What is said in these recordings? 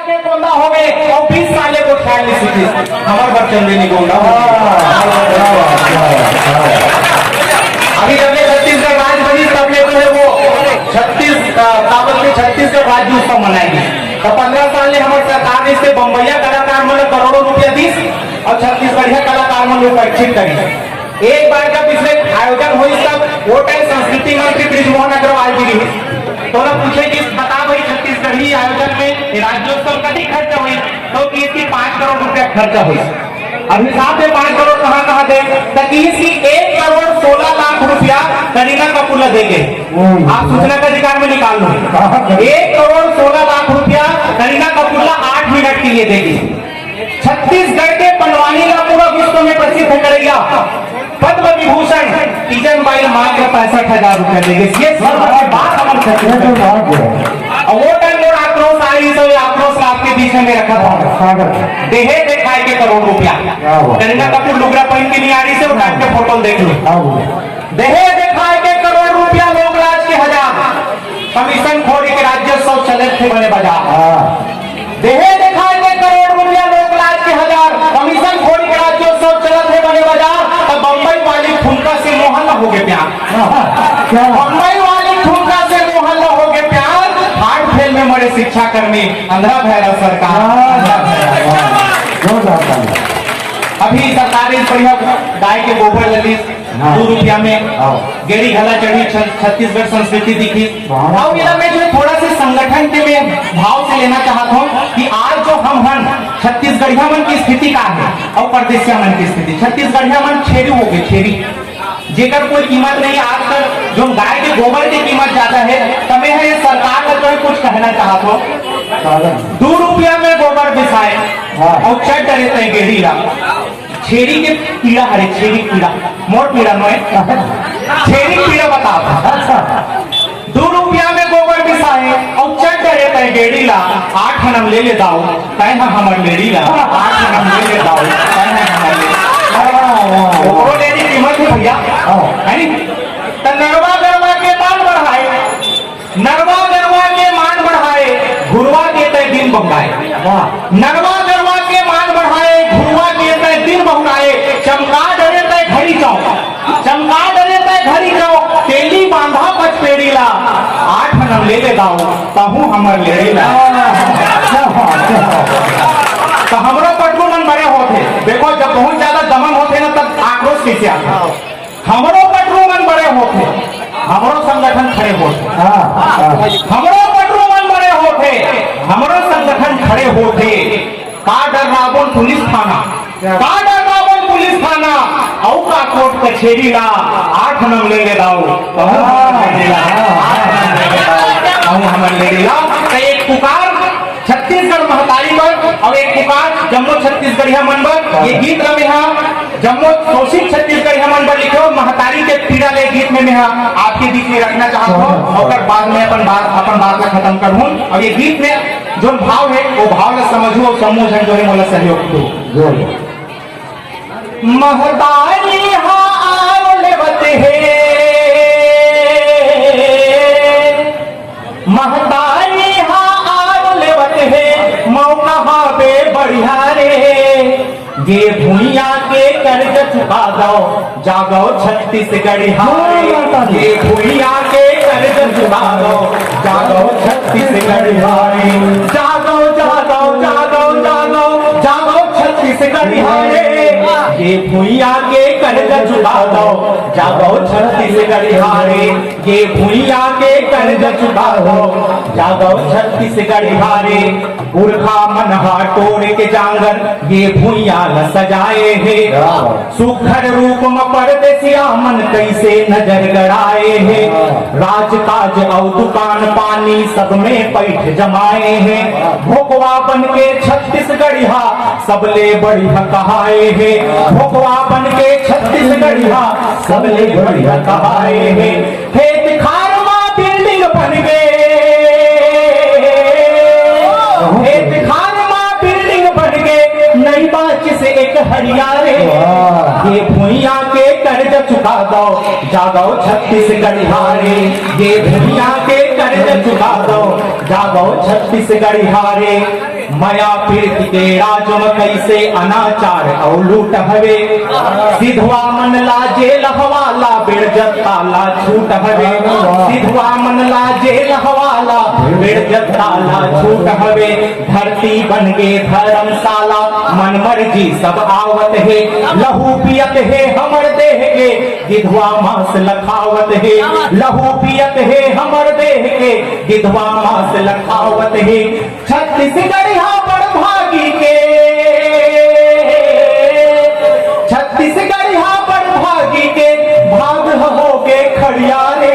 के गोंदा हो गए और 20 साले को ख्याल नहीं सीखी हमारे बच्चन नहीं गोंदा। अभी जब छत्तीसगढ़ राज बनी तब ले जो है वो 36 राज्य उत्सव मनाएंगे। तो 15 साल ने हमारे सरकार ने इससे बम्बैया कलाकार मतलब करोड़ों रुपया दी और छत्तीसगढ़िया कलाकार मतलब परीक्षित करी। एक बार जब इसमें आयोजन हुई तब वो टाइम संस्कृति मंत्री ब्रिजमोहन अग्रवाल जी की तो ना पूछे कि बता भाई छत्तीसगढ़ी आयोजन में राज्योत्सव कभी खर्चा हुई तो कि इसकी 5 करोड़ रुपया खर्चा हुई। अब हिसाब से 5 करोड़ कहाँ दे ताकि इसकी 1 करोड़ 16 लाख रुपया करीना कपूर देंगे। आप सूचना का अधिकार में निकाल लो 1 करोड़ 16 लाख रुपया करीना कपूर 8 मिनट के लिए देगी। छत्तीसगढ़ के पनवानी का पूरा विश्व में प्रसिद्ध करेगा पद्म विभूषण तीजन बाई मात्र 65,000 रुपया देंगे। बात वो टाइम आक्रोश आई तो आक्रोश आपके बीच में रखा था देहे दिखाए के करोड़ रुपया करीना कपूर लुगड़ा पहन के नहीं आ रही से वो टाइम के फोटो देख लो देहे दिखाए के करोड़ रुपया लोग राज के 1000 कमीशन खोरी के राज्योत्सव चले थे बने बाजार देहे दिखाए के करोड़ रुपया लोग राज के 1000 कमीशन खोरी के राज्योत्सव चलत है बने बाजार तब बम्बई वाली ठुमका से मोहन न हो गए प्यार बम्बई वाली ठुमका से मोहन न हो गए प्यार हार्ट फेल में मरे शिक्षा कर्मी अंधा भैरव सरकार। अभी सरकार इस बढ़िया गाय के गोबर लली 2 रुपया में गेड़ी घला चढ़ी छत्तीसगढ़ संस्कृति दिखी। और मैं जो थोड़ा सा संगठन के में भाव से लेना चाहता हूँ कि आज जो हम हन छत्तीसगढ़िया मन की स्थिति का है और परदेशिया मन की स्थिति छत्तीसगढ़िया मन छेरी हो गए छेरी जेकर कोई कीमत नहीं। आजकल जो गाय के गोबर की कीमत ज्यादा है तब है ये सरकार का तो कुछ कहना चाहता हूँ 2 रुपया में गोबर बिछाए और चढ़ डरे तय गेड़ी ला छेरी के पीड़ा हरे छेरी पीड़ा मोर पीड़ा नो छेरी पीड़ा बताओ 2 रुपया में गोबर बिछाए और चढ़ डरे तय गेड़ी ला 8 हनम ले ले दाओ तय हमर लेड़ी ला 8 हनम ले ले दाओ तय हमर लेड़ी कीमत है भैया है नी। तो नरवा गरवा के मान बढ़ाए नरवा गरवा के मान बढ़ाए घुरवा के तय दिन बहुराए नरवा गरवा के मान बढ़ाए घुरवा के तय दिन बहुराए चमका डरे तय घड़ी चौक चमका डरे तय घड़ी चौक तेली बांधा पचपेड़ी ला 8 हनम ले ले दाओ तहू हमर लेड़ी ला। तो हमरो पटरू मन बड़े होते देखो जब बहुत ज्यादा दमन होते ना तब आक्रोश कैसे आता हमरो पटरू मन बड़े होते हमरो संगठन खड़े होते हमरो पटरू मन बड़े होते हमरो संगठन खड़े होते का डर रावण पुलिस थाना का डर रावण पुलिस थाना औ का कोर्ट कचेरी ला 8 नंबर ले ले दाओ हमर ले ला। तो एक पुकार छत्तीसगढ़ महतारी पर और एक पुकार जम्मू छत्तीसगढ़िया मन पर ये गीत में जम्मू शोषित छत्तीसगढ़िया मन पर लिखे महतारी के पीड़ा ले गीत में मैं आपके बीच में रखना चाहता हूँ और बाद में अपन बात का खत्म करूँ। और ये गीत में जो भाव है वो भाव में समझू और समूह जो है मोला सहयोग दो। महतारी महतारी मौका बे बढ़िया रे ये भूइया के कर्ज चुका दो जागो छत्तीसगढ़ हारे ये भूइया के कर्ज चुका दो जागो छत्तीसगढ़ हारे जागो जागो जागो जागो जागो छत्तीसगढ़ हारे ये भूइया के कर्ज चुका दो जागो छत्तीसगढ़ हारे ये भूइया के कर्ज चुका दो जागो छत्तीसगढ़ हारे पुरखा मनहा टोड़ के जांगर ये भूइया न सजाए है सुखर रूप में परदेसिया मन कैसे नजर गड़ाए है राजकाज और दुकान पानी सब में पैठ जमाए हैं भोकवा बन के छत्तीसगढ़िया सबले बढ़िया कहाए है भोकवा बन के छत्तीसगढ़िया सबले बढ़िया कहाए है खेत खारमा बिल्डिंग बन गए खेत खानमा बिल्डिंग बन गए नई बात से एक हरियारे ये भूइया के कर्ज चुका दो जागो छत्तीसगढ़ हारे ये भूइया के कर्ज चुका दो जागो छत्तीसगढ़ हारे। माया पीड़ित के राजम कैसे अनाचार और लूट हवे। सिधवा मन ला जेल हवाला बिरजत ताला छूट हवे। सिधवा मन ला जेल हवाला बिरजत ताला छूट हवे। धरती बन गे धर्मशाला मन मर्जी सब आवत है। लहू पियत है हमर देह के गिधवा मांस लखावत है। लहू पियत है हमर देह के गिधवा मांस लखावत है। छत्तीसगढ़ बड़ भागी के छत्तीसगढ़ बड़ भागी के भाग हो के खड़िया रे।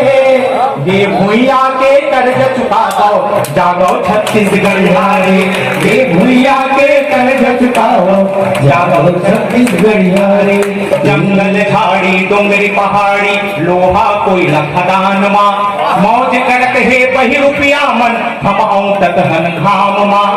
ये भूइया के कर्ज चुका दो जागो छत्तीसगढ़ हारे। ये भूइया के कर्ज चुकाओ जागो छत्तीसगढ़ हारे। जंगल झाड़ी डोंगरी पहाड़ी लोहा कोयला खदान माँ मौज करत है बही रुपया मन हम तक हन घाम माँ।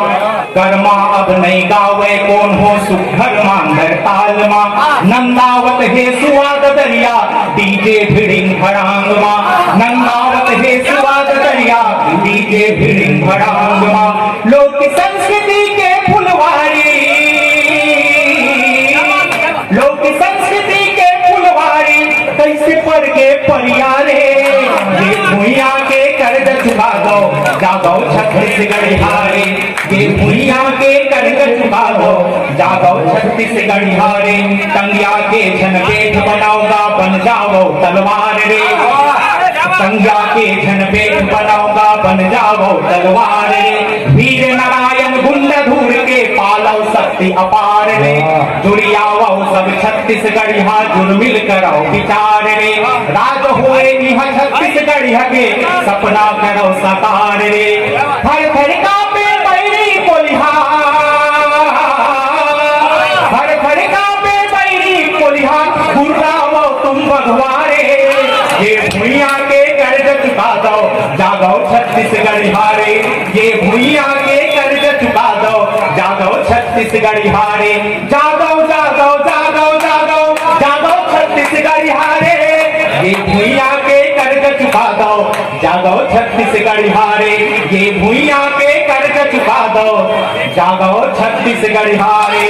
कर्मा अब नहीं गावे कौन हो सुखर मांगर ताल माँ। नंदावत है सुवाद दरिया डीजे भिड़िंग भड़ांग माँ। नंदावत है सुवाद दरिया डीजे भिड़िंग भड़ांग माँ। लोक संस्कृति के फुलवारी लोक संस्कृति के फुलवारी कैसे पड़ के परियारे। ये भूइया के कर्ज चुका दो जागो छत्तीसगढ़ हारे। ये भूइया के कर्ज चुका दो जागो छत्तीसगढ़ हारे। टंगिया के छन पेट बनाओगा बन जाओ तलवार रे। टंगिया के छन पेट बनाओगा बन जाओ तलवार रे। वीर नारायण गुंड धूर के पालो शक्ति अपार रे। जुड़ियाओ सब छत्तीसगढ़ जुड़ मिल करो विचार रे। राज हुए यह छत्तीसगढ़ के सपना करो साकार रे। हर घर कांपे बैरी कोलिहा हर घर कांपे बैरी कोलिहा गुर्राओ तुम बधवारे। ये भूइया के कर्ज चुका दो जागो छत्तीसगढ़ हारे। ये भूइया के कर्ज चुका दो जागो छत्तीसगढ़ हारे। जागो जागो जागो जागो जागो छत्तीसगढ़ हारे। ये भूइया के कर्ज चुका दो जागो छत्तीसगढ़ हारे। ये भूइया के कर्ज चुका दो जागो छत्तीसगढ़ हारे।